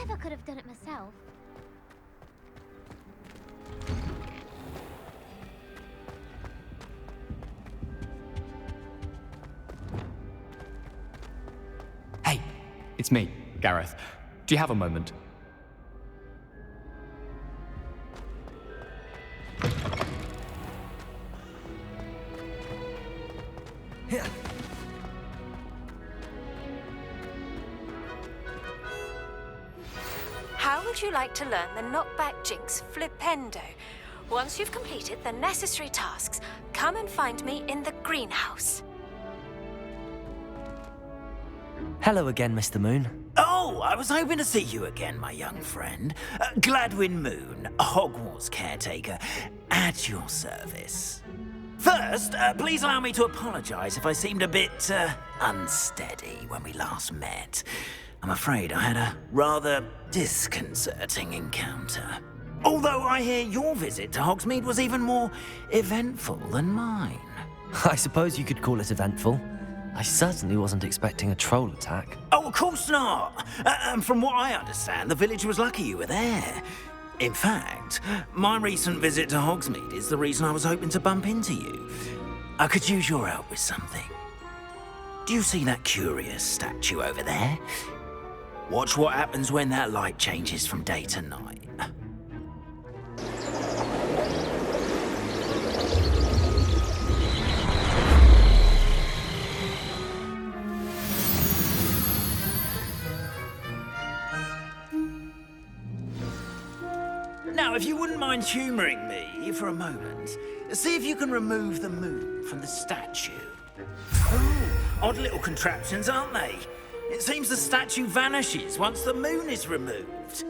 never could have done it myself. Hey, it's me, Gareth. Do you have a moment? How would you like to learn the knockback jinx flipendo? Once you've completed the necessary tasks, come and find me in the greenhouse. Hello again, Mr. Moon. Oh, I was hoping to see you again, my young friend. Gladwin Moon, Hogwarts caretaker, at your service. First, please allow me to apologize if I seemed a bit unsteady when we last met. I'm afraid I had a rather disconcerting encounter. Although I hear your visit to Hogsmeade was even more eventful than mine. I suppose you could call it eventful. I certainly wasn't expecting a troll attack. Oh, of course not. And from what I understand, the village was lucky you were there. In fact, my recent visit to Hogsmeade is the reason I was hoping to bump into you. I could use your help with something. Do you see that curious statue over there? Watch what happens when that light changes from day to night. Now, if you wouldn't mind humouring me for a moment, see if you can remove the moon from the statue. Oh, odd little contraptions, aren't they? It seems the statue vanishes once the moon is removed,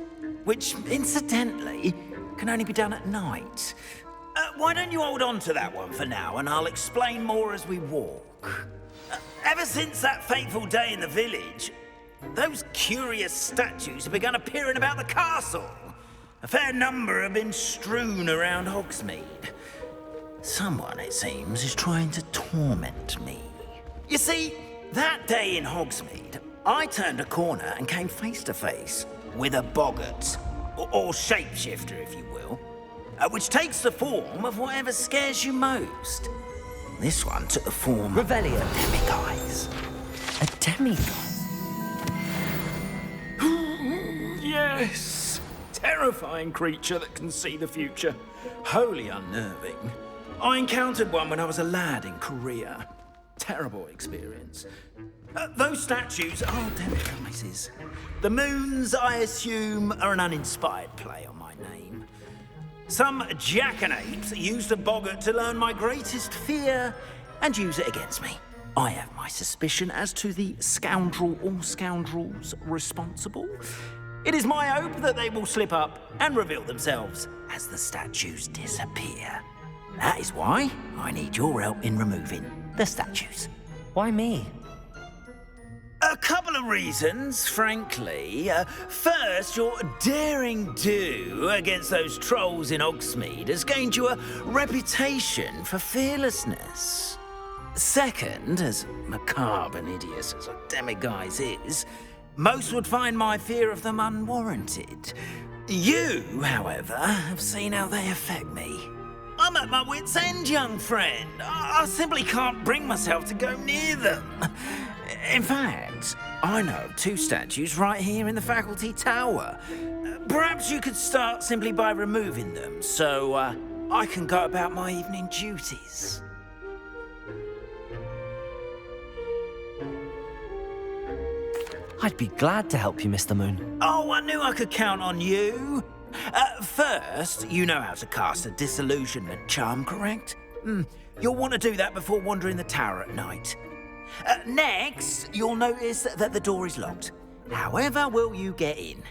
which, incidentally, can only be done at night. Why don't you hold on to that one for now, and I'll explain more as we walk. Ever since that fateful day in the village, those curious statues have begun appearing about the castle. A fair number have been strewn around Hogsmeade. Someone, it seems, is trying to torment me. You see, that day in Hogsmeade, I turned a corner and came face to face with a boggart, or shapeshifter, if you will, which takes the form of whatever scares you most. This one took the form Revelio. of demiguise. A demigod? Yes! Terrifying creature that can see the future. Wholly unnerving. I encountered one when I was a lad in Korea. Terrible experience. Those statues are demiguises. The moons, I assume, are an uninspired play on my name. Some jackanapes used a boggart to learn my greatest fear and use it against me. I have my suspicion as to the scoundrel or scoundrels responsible. It is my hope that they will slip up and reveal themselves as the statues disappear. That is why I need your help in removing the statues. Why me? A couple of reasons, frankly. First, your daring do against those trolls in Hogsmeade has gained you a reputation for fearlessness. Second, as macabre and hideous as a demiguise is, most would find my fear of them unwarranted. You, however, have seen how they affect me. I'm at my wit's end, young friend. I simply can't bring myself to go near them. In fact, I know of two statues right here in the faculty tower. Perhaps you could start simply by removing them, so I can go about my evening duties. I'd be glad to help you, Mr. Moon. Oh, I knew I could count on you. First, you know how to cast a disillusionment charm, correct? You'll want to do that before wandering the tower at night. Next, you'll notice that the door is locked. However will you get in?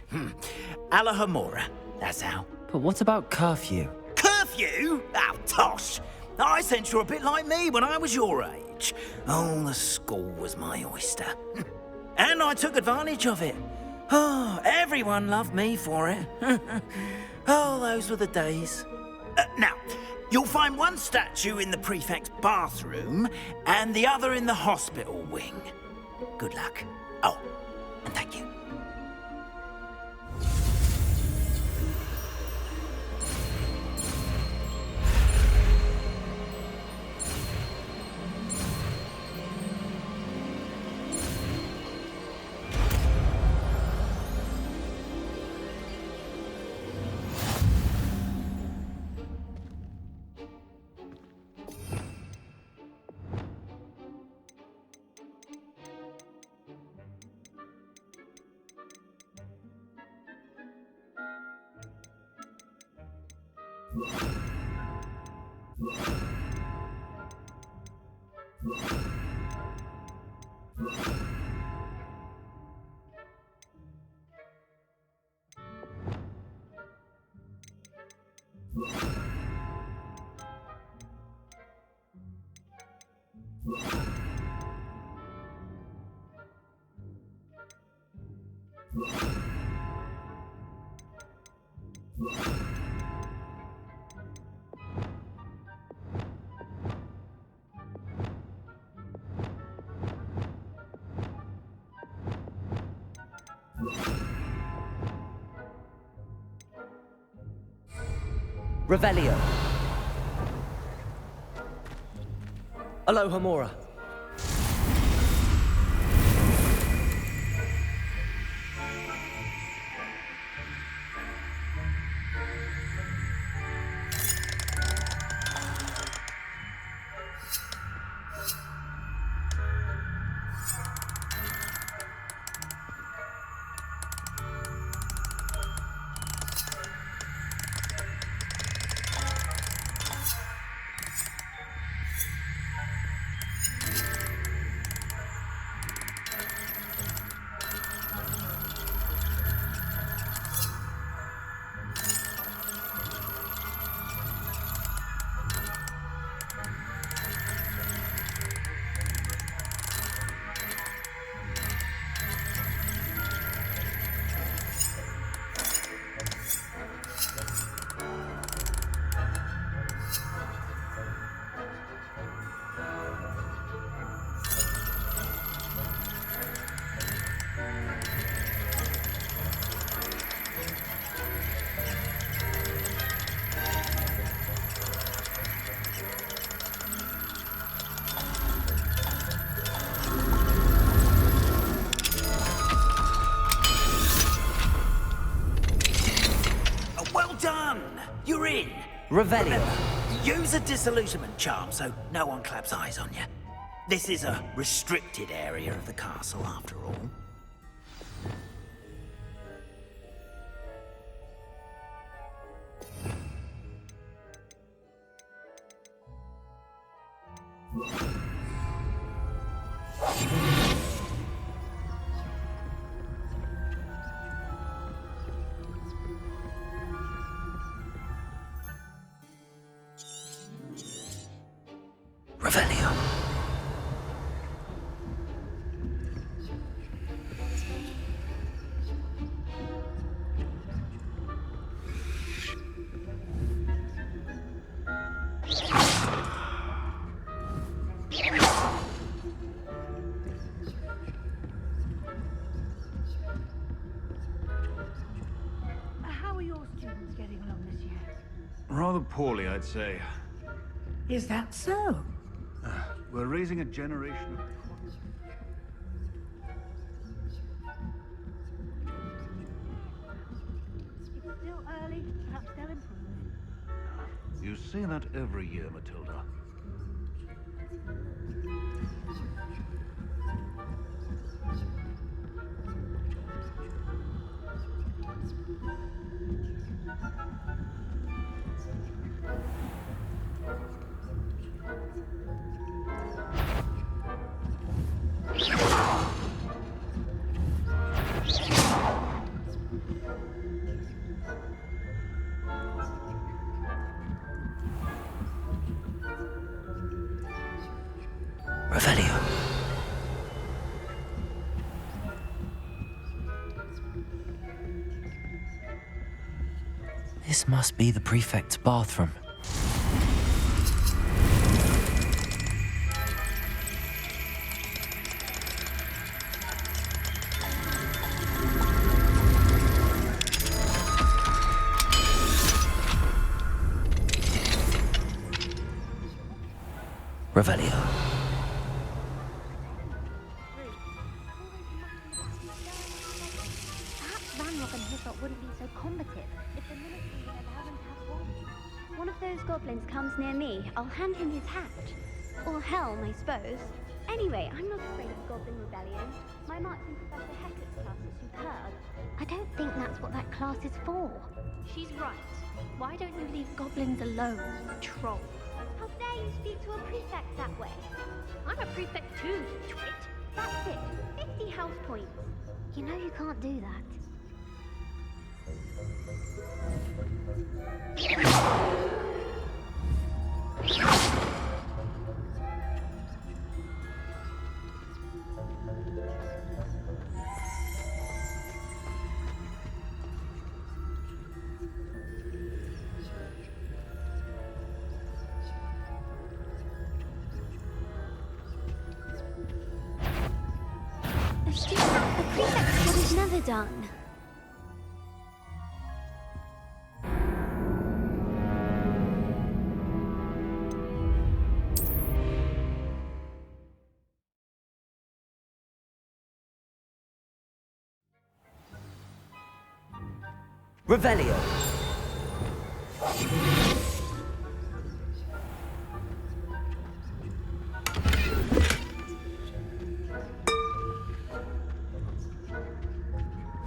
Alohomora, that's how. But what about curfew? Curfew? Oh, tosh. I sense you're a bit like me when I was your age. Oh, the school was my oyster. And I took advantage of it. Oh, everyone loved me for it. Oh, those were the days. Now, you'll find one statue in the prefect's bathroom and the other in the hospital wing. Good luck. Oh, and thank you. Revelio. Alohomora. Well done! You're in! Revelio. Use a disillusionment charm so no one claps eyes on you. This is a restricted area of the castle, after all. Revelio. How are your students getting along this year? Rather poorly, I'd say. Is that so? We're raising a generation of... It's still early. Perhaps they'll improve. You say that every year, Matilda. Revelio. This must be the prefect's bathroom. Revelio. Perhaps Ranrock and Hissop wouldn't be so combative if the ministry were ever having to have war. One of those goblins comes near me, I'll hand him his hat. Or helm, I suppose. Anyway, I'm not afraid of Goblin Rebellion. My marching Professor Hector's class is superb. I don't think that's what that class is for. She's right. Why don't you leave goblins alone, troll? How dare you speak to a prefect that way? I'm a prefect too, you twit. That's it. 50 house points. You know you can't do that. A prefect's job is never done. Revelio.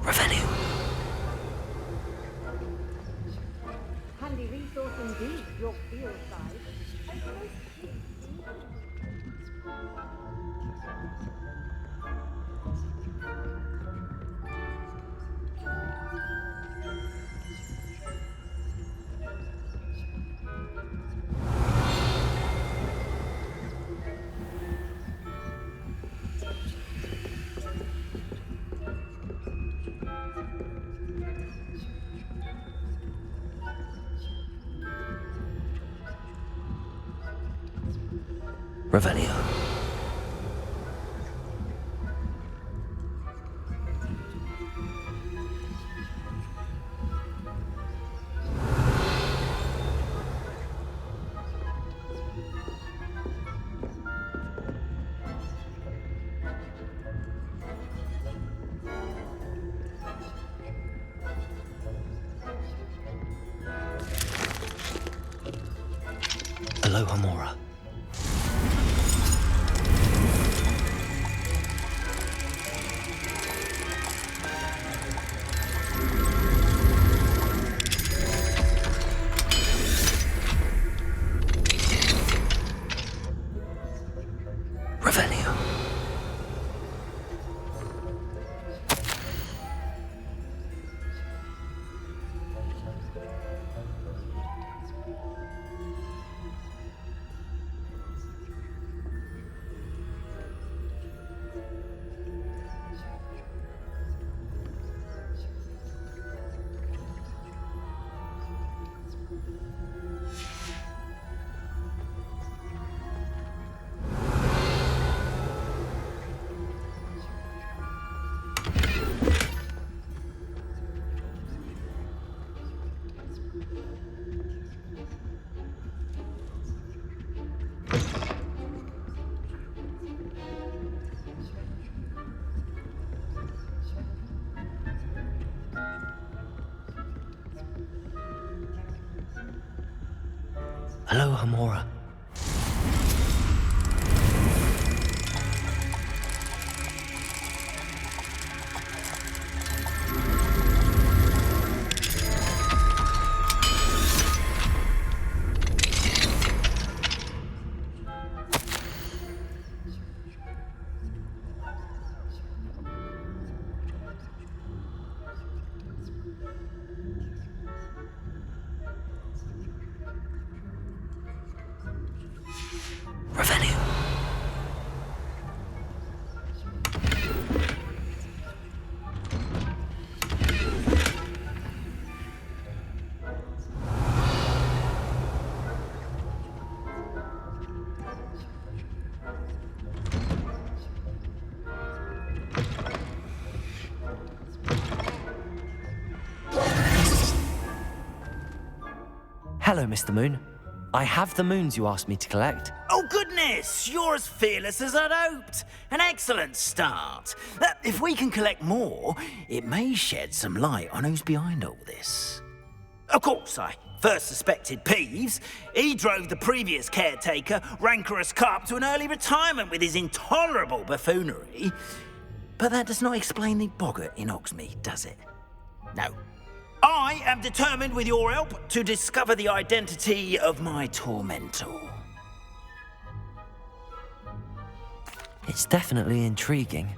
Revelio. Handy resource indeed, your field side. Revelio. Alohomora. Revelio. Alohomora. Revelio. Hello, Mr. Moon. I have the moons you asked me to collect. Oh, goodness! You're as fearless as I'd hoped. An excellent start. If we can collect more, it may shed some light on who's behind all this. Of course, I first suspected Peeves. He drove the previous caretaker, Rancorous Carp, to an early retirement with his intolerable buffoonery. But that does not explain the boggart in Hogsmeade, does it? No. I am determined, with your help, to discover the identity of my tormentor. It's definitely intriguing.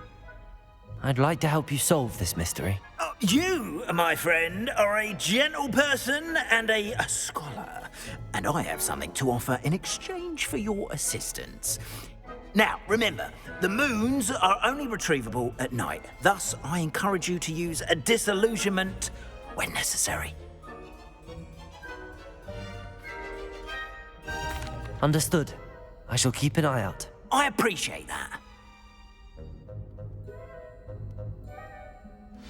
I'd like to help you solve this mystery. You, my friend, are a gentle person and a scholar, and I have something to offer in exchange for your assistance. Now, remember, the moons are only retrievable at night. Thus, I encourage you to use a disillusionment when necessary. Understood. I shall keep an eye out. I appreciate that.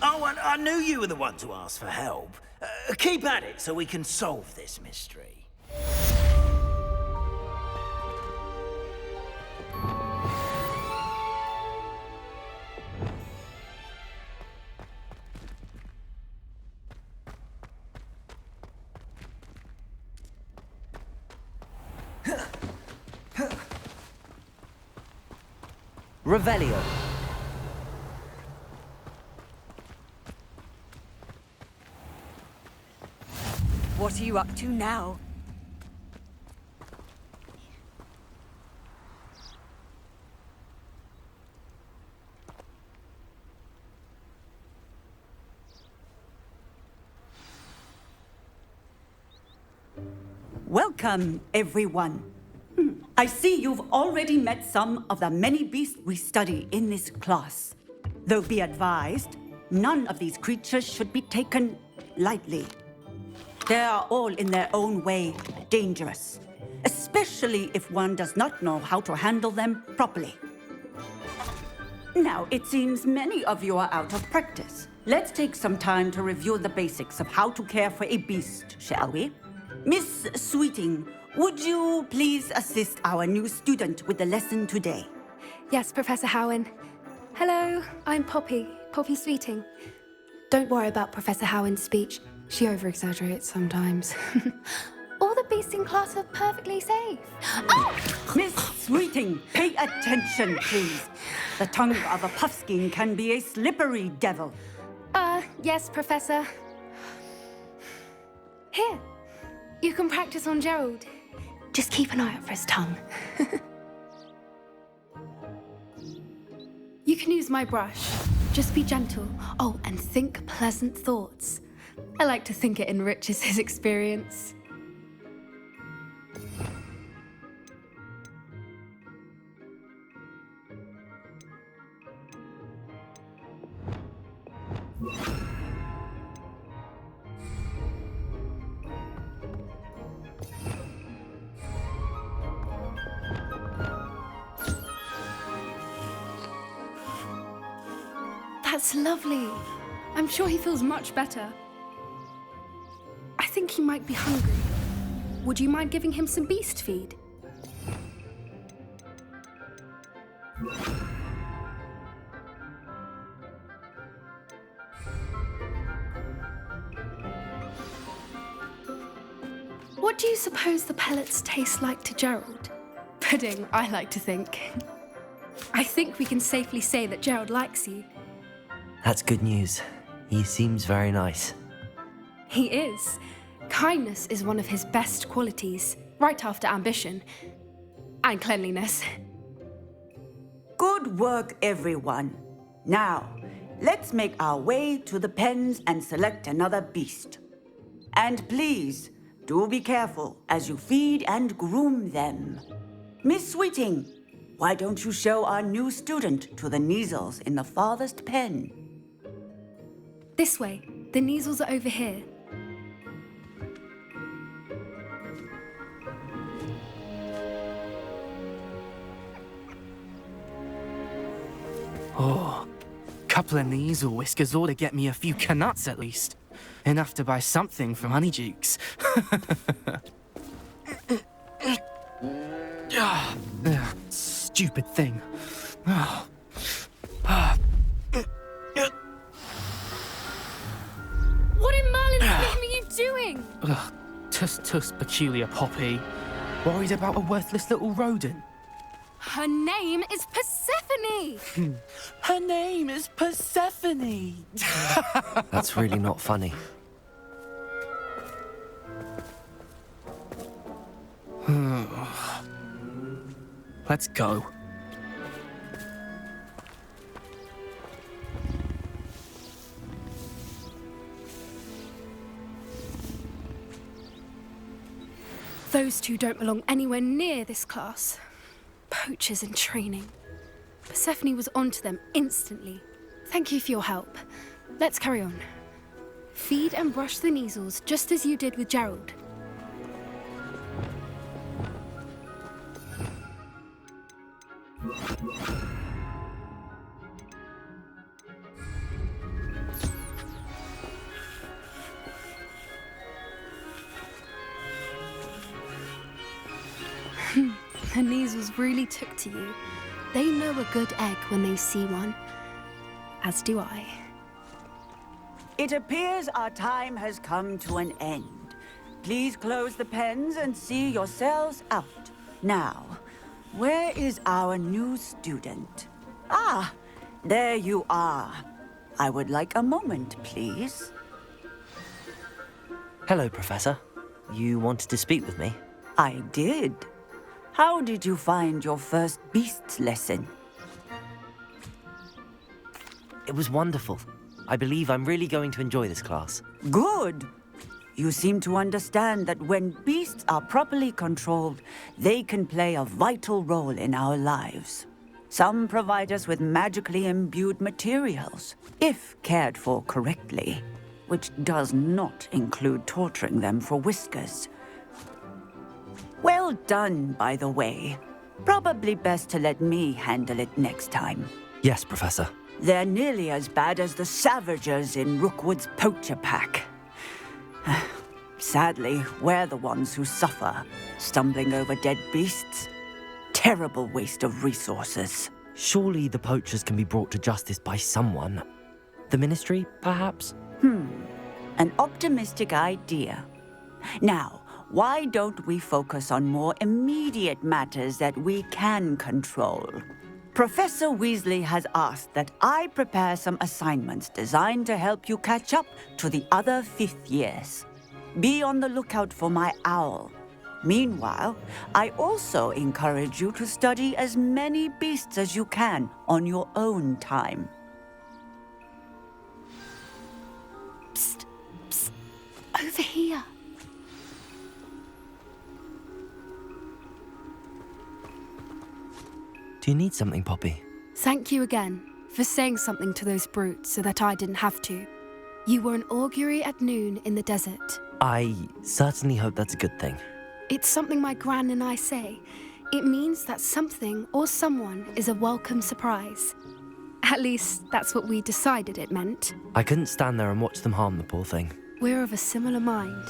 Oh, and I knew you were the one to ask for help. Keep at it so we can solve this mystery. Revelio. What are you up to now? Welcome, everyone. I see you've already met some of the many beasts we study in this class. Though be advised, none of these creatures should be taken lightly. They are all in their own way dangerous, especially if one does not know how to handle them properly. Now, it seems many of you are out of practice. Let's take some time to review the basics of how to care for a beast, shall we? Miss Sweeting, would you please assist our new student with the lesson today? Yes, Professor Howen. Hello, I'm Poppy Sweeting. Don't worry about Professor Howen's speech. She over-exaggerates sometimes. All the beasts in class are perfectly safe. Oh! Miss Sweeting, pay attention, please. The tongue of a puffskein can be a slippery devil. Yes, Professor. Here, you can practice on Gerald. Just keep an eye out for his tongue. You can use my brush. Just be gentle. Oh, and think pleasant thoughts. I like to think it enriches his experience. That's lovely. I'm sure he feels much better. I think he might be hungry. Would you mind giving him some beast feed? What do you suppose the pellets taste like to Gerald? Pudding, I like to think. I think we can safely say that Gerald likes you. That's good news. He seems very nice. He is. Kindness is one of his best qualities, right after ambition. And cleanliness. Good work, everyone. Now, let's make our way to the pens and select another beast. And please, do be careful as you feed and groom them. Miss Sweeting, why don't you show our new student to the Neasels in the farthest pen? This way. The Neasels are over here. Oh, couple of Neasel whiskers ought to get me a few canuts at least. Enough to buy something from Honeydukes. Stupid thing. What in Merlin's name are you doing? Tuss peculiar Poppy. Worried about a worthless little rodent. Her name is Persephone! Her name is Persephone! That's really not funny. Let's go. Those two don't belong anywhere near this class. Poachers in training. Persephone was onto them instantly. Thank you for your help. Let's carry on. Feed and brush the measles just as you did with Gerald. The measles really took to you. They know a good egg when they see one. As do I. It appears our time has come to an end. Please close the pens and see yourselves out. Now, where is our new student? Ah, there you are. I would like a moment, please. Hello, Professor. You wanted to speak with me? I did. How did you find your first beasts lesson? It was wonderful. I believe I'm really going to enjoy this class. Good. You seem to understand that when beasts are properly controlled, they can play a vital role in our lives. Some provide us with magically imbued materials, if cared for correctly, which does not include torturing them for whiskers. Well done, by the way. Probably best to let me handle it next time. Yes, Professor. They're nearly as bad as the Savagers in Rookwood's poacher pack. Sadly, we're the ones who suffer, stumbling over dead beasts. Terrible waste of resources. Surely the poachers can be brought to justice by someone. The Ministry, perhaps? An optimistic idea. Now, why don't we focus on more immediate matters that we can control? Professor Weasley has asked that I prepare some assignments designed to help you catch up to the other fifth years. Be on the lookout for my owl. Meanwhile, I also encourage you to study as many beasts as you can on your own time. Psst, psst, over here. Do you need something, Poppy? Thank you again for saying something to those brutes so that I didn't have to. You were an augury at noon in the desert. I certainly hope that's a good thing. It's something my gran and I say. It means that something or someone is a welcome surprise. At least, that's what we decided it meant. I couldn't stand there and watch them harm the poor thing. We're of a similar mind.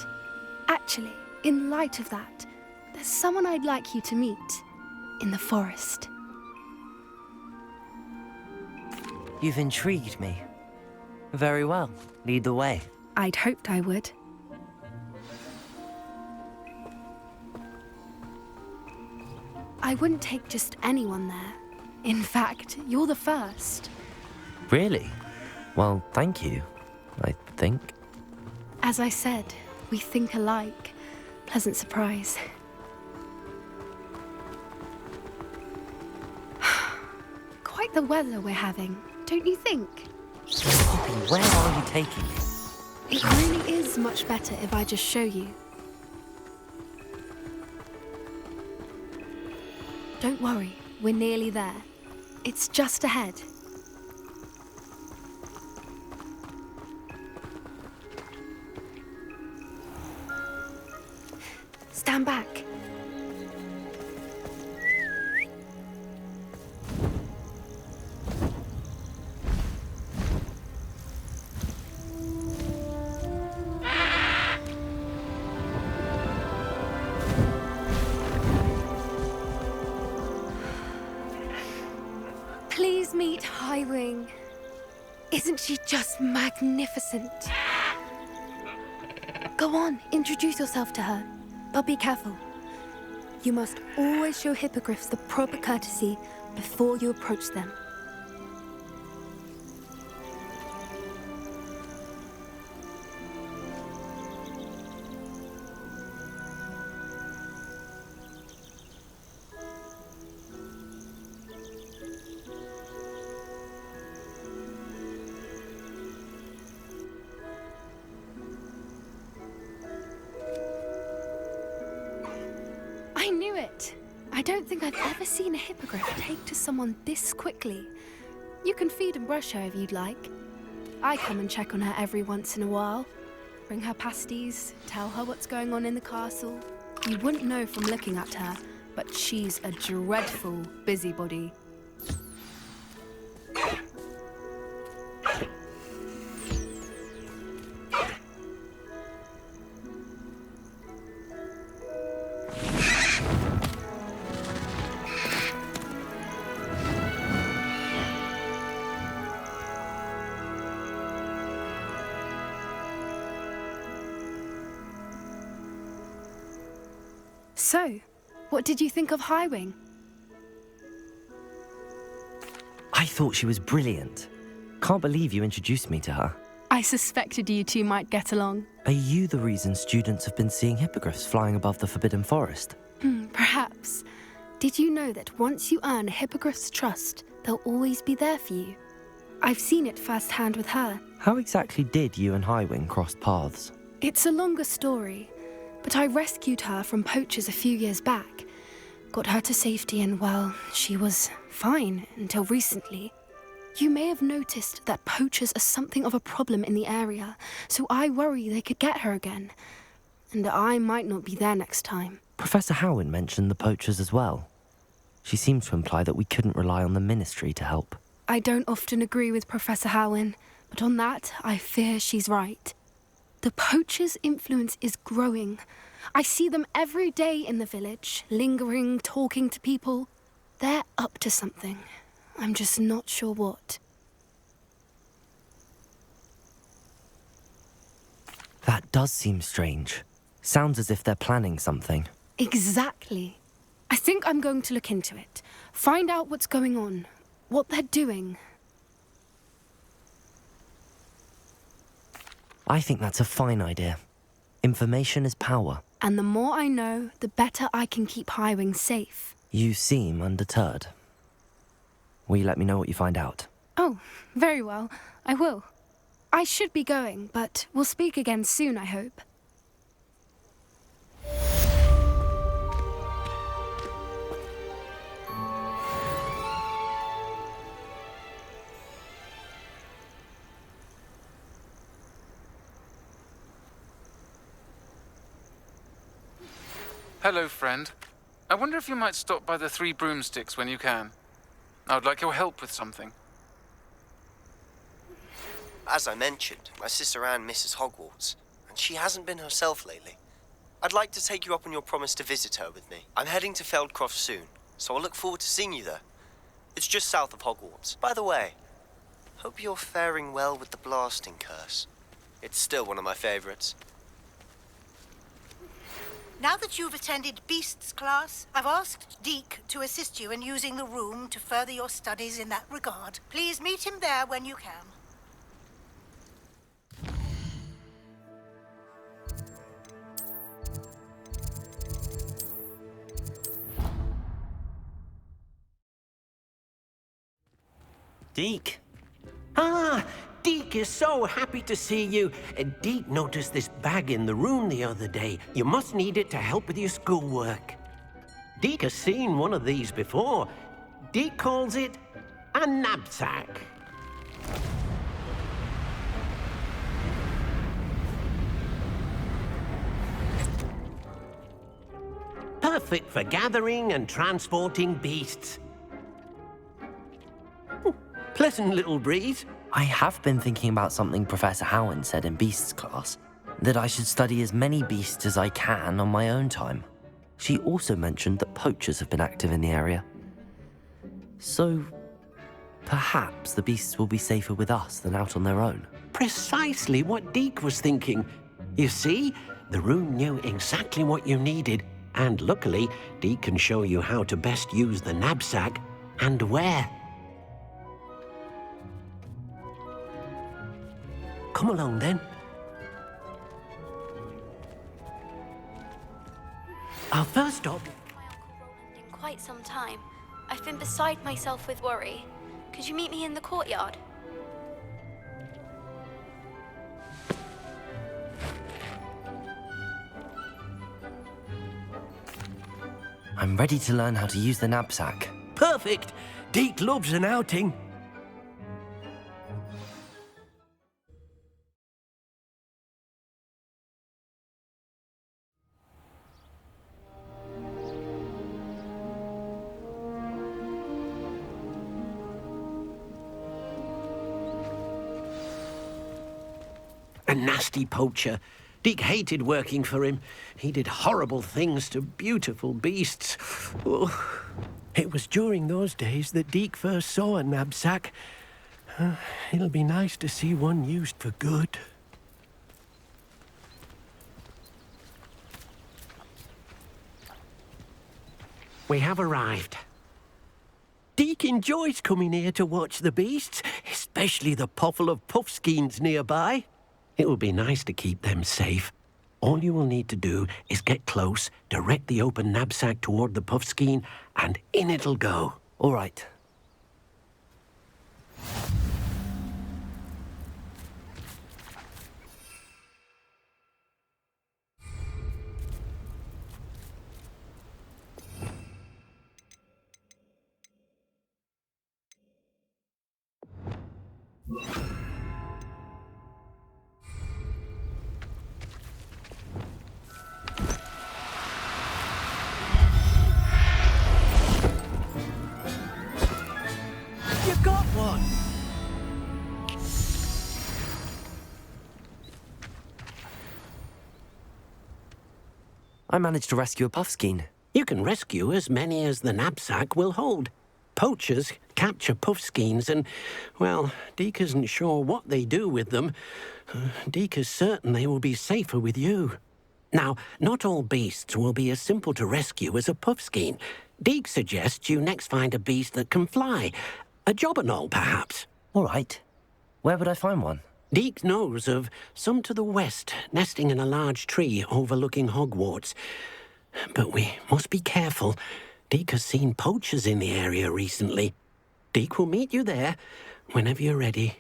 Actually, in light of that, there's someone I'd like you to meet in the forest. You've intrigued me. Very well. Lead the way. I'd hoped I would. I wouldn't take just anyone there. In fact, you're the first. Really? Well, thank you, I think. As I said, we think alike. Pleasant surprise. Quite the weather we're having, don't you think? Poppy, where are you taking me? It really is much better if I just show you. Don't worry, we're nearly there. It's just ahead. Stand back. Please meet Highwing. Isn't she just magnificent? Go on, introduce yourself to her. But be careful. You must always show hippogriffs the proper courtesy before you approach them. I don't think I've ever seen a hippogriff take to someone this quickly. You can feed and brush her if you'd like. I come and check on her every once in a while. Bring her pasties, tell her what's going on in the castle. You wouldn't know from looking at her, but she's a dreadful busybody. So, what did you think of Highwing? I thought she was brilliant. Can't believe you introduced me to her. I suspected you two might get along. Are you the reason students have been seeing hippogriffs flying above the Forbidden Forest? Perhaps. Did you know that once you earn a hippogriff's trust, they'll always be there for you? I've seen it firsthand with her. How exactly did you and Highwing cross paths? It's a longer story, but I rescued her from poachers a few years back. Got her to safety and, well, she was fine until recently. You may have noticed that poachers are something of a problem in the area, so I worry they could get her again. And I might not be there next time. Professor Howin mentioned the poachers as well. She seemed to imply that we couldn't rely on the Ministry to help. I don't often agree with Professor Howin, but on that, I fear she's right. The poachers' influence is growing. I see them every day in the village, lingering, talking to people. They're up to something. I'm just not sure what. That does seem strange. Sounds as if they're planning something. Exactly. I think I'm going to look into it. Find out what's going on, what they're doing. I think that's a fine idea. Information is power. And the more I know, the better I can keep Highwing safe. You seem undeterred. Will you let me know what you find out? Oh, very well. I will. I should be going, but we'll speak again soon, I hope. Hello, friend. I wonder if you might stop by the Three Broomsticks when you can. I would like your help with something. As I mentioned, my sister Anne misses Hogwarts, and she hasn't been herself lately. I'd like to take you up on your promise to visit her with me. I'm heading to Feldcroft soon, so I'll look forward to seeing you there. It's just south of Hogwarts. By the way, hope you're faring well with the blasting curse. It's still one of my favorites. Now that you've attended Beasts class, I've asked Deke to assist you in using the room to further your studies in that regard. Please meet him there when you can. Deke? Ah, Deke is so happy to see you. Deke noticed this bag in the room the other day. You must need it to help with your schoolwork. Deke has seen one of these before. Deke calls it a knapsack. Perfect for gathering and transporting beasts. Pleasant little breeze. I have been thinking about something Professor Howin said in Beasts class, that I should study as many beasts as I can on my own time. She also mentioned that poachers have been active in the area. So, perhaps the beasts will be safer with us than out on their own. Precisely what Deke was thinking. You see, the room knew exactly what you needed, and luckily, Deke can show you how to best use the knapsack and where. Come along, then. Our first stop... My Uncle Roland in quite some time. I've been beside myself with worry. Could you meet me in the courtyard? I'm ready to learn how to use the knapsack. Perfect! Deke loves an outing. A nasty poacher. Deke hated working for him. He did horrible things to beautiful beasts. Oh. It was during those days that Deke first saw a knapsack. It'll be nice to see one used for good. We have arrived. Deke enjoys coming here to watch the beasts, especially the potful of puffskeins nearby. It will be nice to keep them safe. All you will need to do is get close, direct the open knapsack toward the puffskein, and in it'll go. All right. You got one! I managed to rescue a puffskein. You can rescue as many as the knapsack will hold. Poachers capture puffskeins and, well, Deke isn't sure what they do with them. Deke is certain they will be safer with you. Now, not all beasts will be as simple to rescue as a puffskein. Deke suggests you next find a beast that can fly. A jobberknoll, perhaps. All right. Where would I find one? Deke knows of some to the west, nesting in a large tree overlooking Hogwarts. But we must be careful. Deke has seen poachers in the area recently. Deke will meet you there whenever you're ready.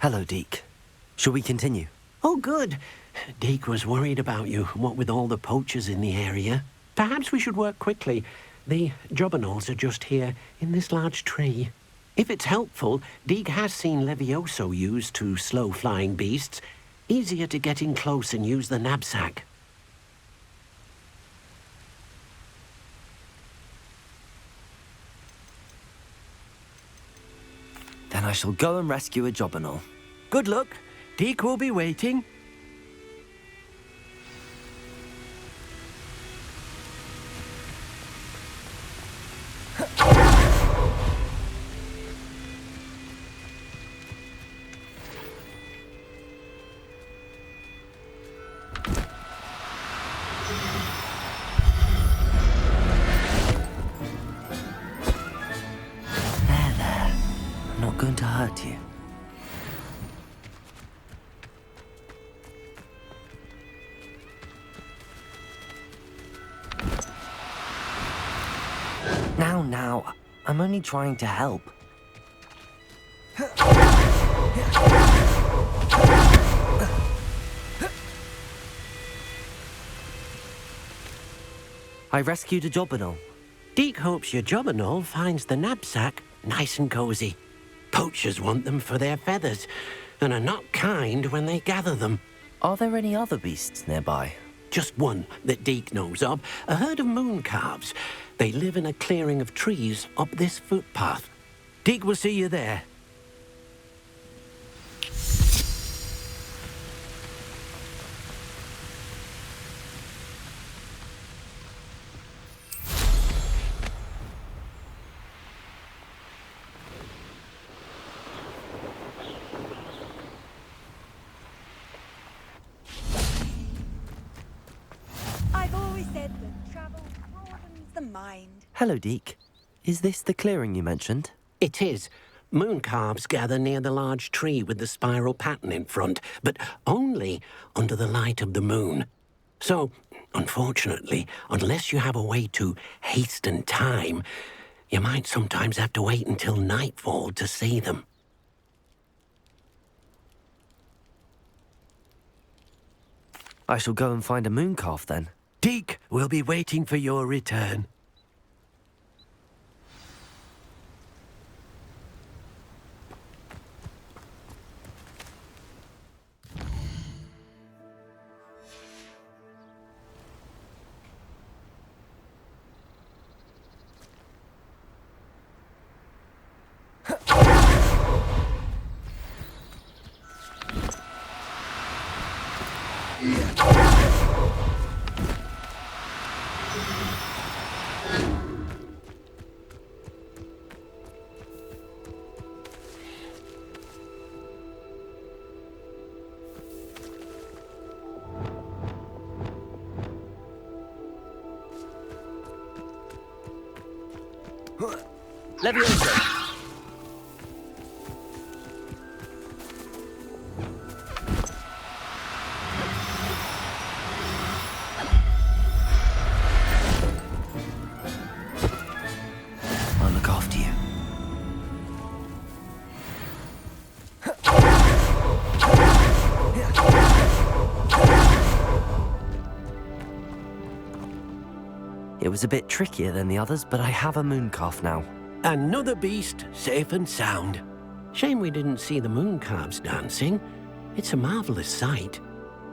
Hello, Deke. Shall we continue? Oh, good. Deke was worried about you, what with all the poachers in the area. Perhaps we should work quickly. The jobberknolls are just here, in this large tree. If it's helpful, Deke has seen Levioso used to slow flying beasts. Easier to get in close and use the knapsack. Then I shall go and rescue a jobberknoll. Good luck. Deke will be waiting. There. I'm not going to hurt you. Now, I'm only trying to help. I rescued a jobberknoll. Deke hopes your jobberknoll finds the knapsack nice and cozy. Poachers want them for their feathers, and are not kind when they gather them. Are there any other beasts nearby? Just one that Deke knows of, a herd of mooncalves. They live in a clearing of trees up this footpath. Deke will see you there. mind. Hello, Deke. Is this the clearing you mentioned? It is. Moon calves gather near the large tree with the spiral pattern in front, but only under the light of the moon. So, unfortunately, unless you have a way to hasten time, you might sometimes have to wait until nightfall to see them. I shall go and find a moon calf then. Deke will be waiting for your return. Leviosa! I'll look after you. It was a bit trickier than the others, but I have a moon calf now. Another beast, safe and sound. Shame we didn't see the moon calves dancing. It's a marvelous sight.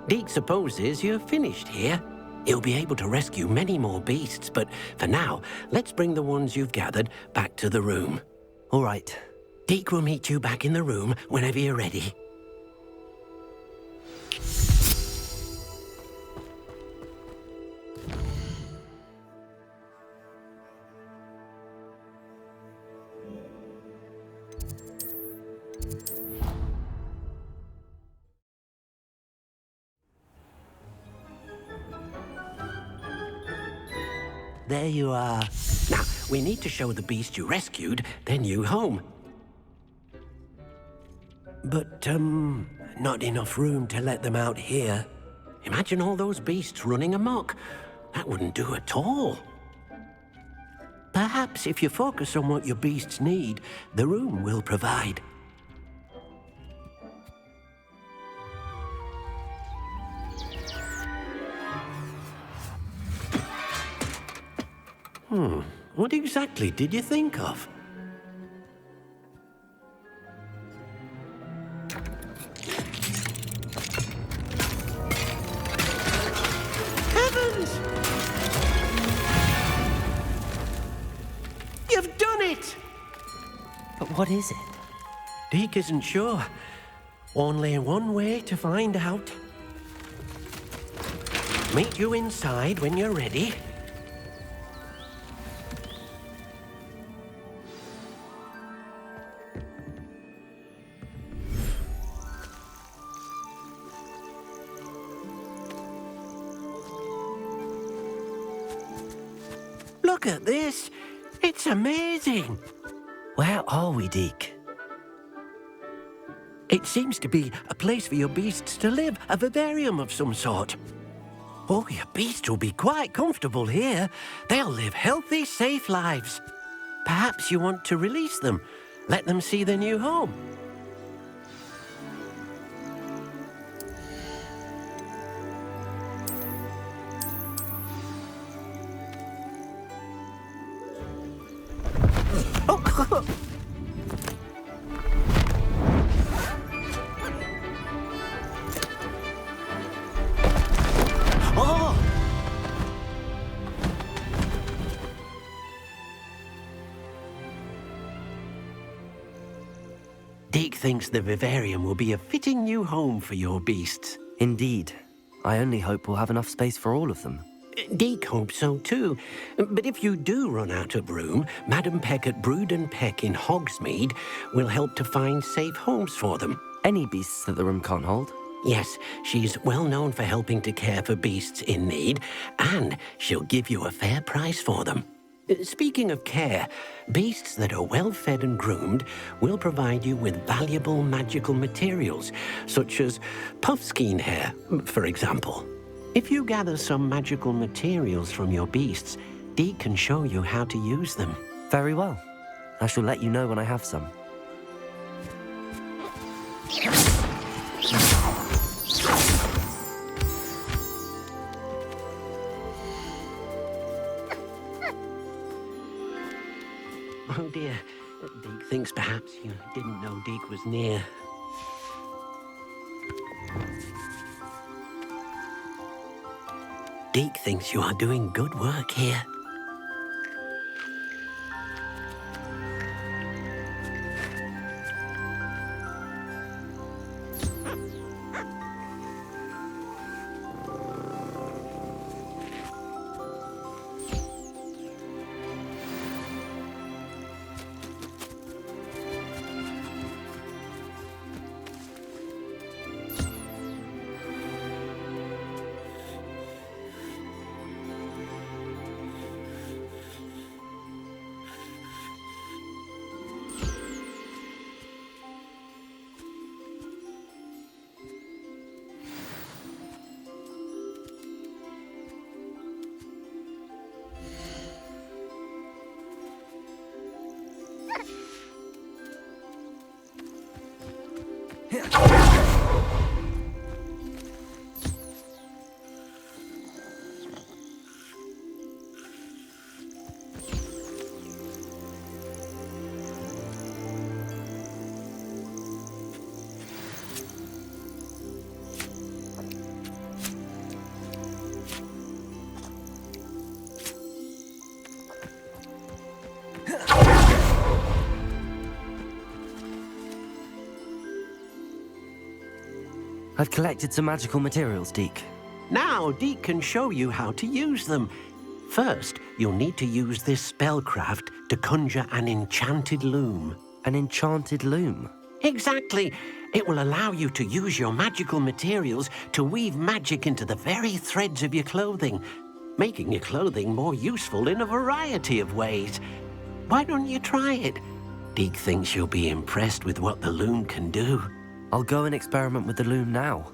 Deke supposes you're finished here. He'll be able to rescue many more beasts, but for now, let's bring the ones you've gathered back to the room. All right. Deke will meet you back in the room whenever you're ready. There you are. Now, we need to show the beast you rescued their new home. But, not enough room to let them out here. Imagine all those beasts running amok. That wouldn't do at all. Perhaps if you focus on what your beasts need, the room will provide. What exactly did you think of? Heavens! You've done it! But what is it? Deke isn't sure. Only one way to find out. Meet you inside when you're ready. Look at this. It's amazing. Where are we, Deke? It seems to be a place for your beasts to live, a vivarium of some sort. Oh, your beasts will be quite comfortable here. They'll live healthy, safe lives. Perhaps you want to release them, let them see their new home. Deke thinks the vivarium will be a fitting new home for your beasts. Indeed. I only hope we'll have enough space for all of them. Deke hopes so too. But if you do run out of room, Madam Peck at Brood and Peck in Hogsmeade will help to find safe homes for them. Any beasts that the room can't hold? Yes, she's well known for helping to care for beasts in need, and she'll give you a fair price for them. Speaking of care, beasts that are well fed and groomed will provide you with valuable magical materials, such as puffskein hair, for example. If you gather some magical materials from your beasts, Deke can show you how to use them. Very well. I shall let you know when I have some. Oh dear, Deke thinks perhaps you didn't know Deke was near. Deke thinks you are doing good work here. I've collected some magical materials, Deke. Now, Deke can show you how to use them. First, you'll need to use this spellcraft to conjure an enchanted loom. An enchanted loom? Exactly. It will allow you to use your magical materials to weave magic into the very threads of your clothing, making your clothing more useful in a variety of ways. Why don't you try it? Deke thinks you'll be impressed with what the loom can do. I'll go and experiment with the loom now.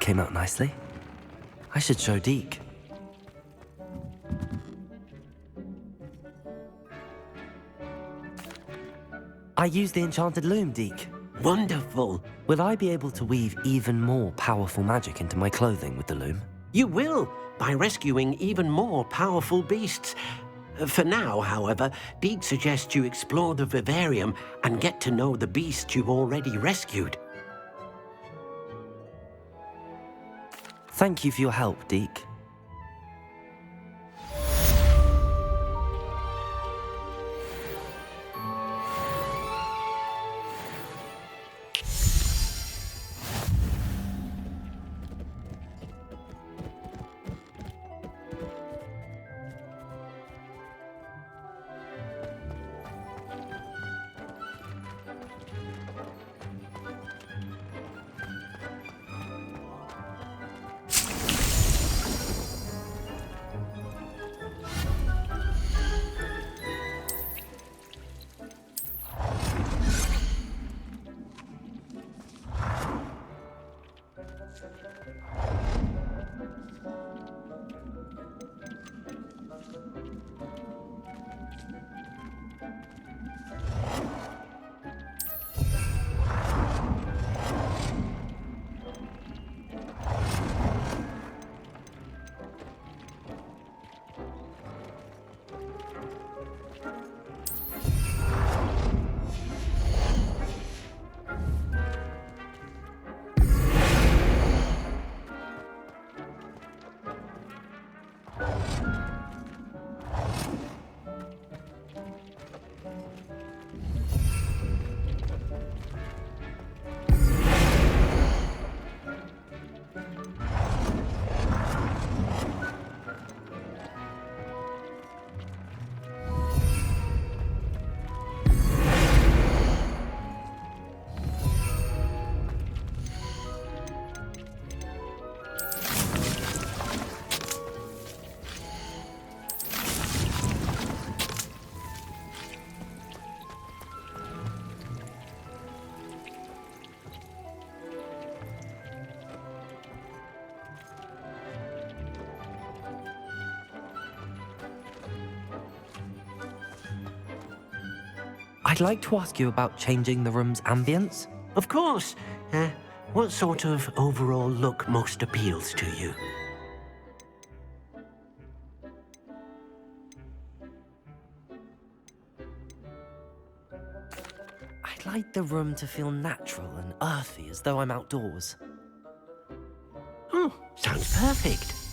came out nicely. I should show Deke. I used the enchanted loom, Deke. Wonderful. Will I be able to weave even more powerful magic into my clothing with the loom? You will, by rescuing even more powerful beasts. For now, however, Deke suggests you explore the vivarium and get to know the beasts you've already rescued. Thank you for your help, Deke. I'd like to ask you about changing the room's ambience. Of course. What sort of overall look most appeals to you? I'd like the room to feel natural and earthy, as though I'm outdoors. Oh, sounds perfect.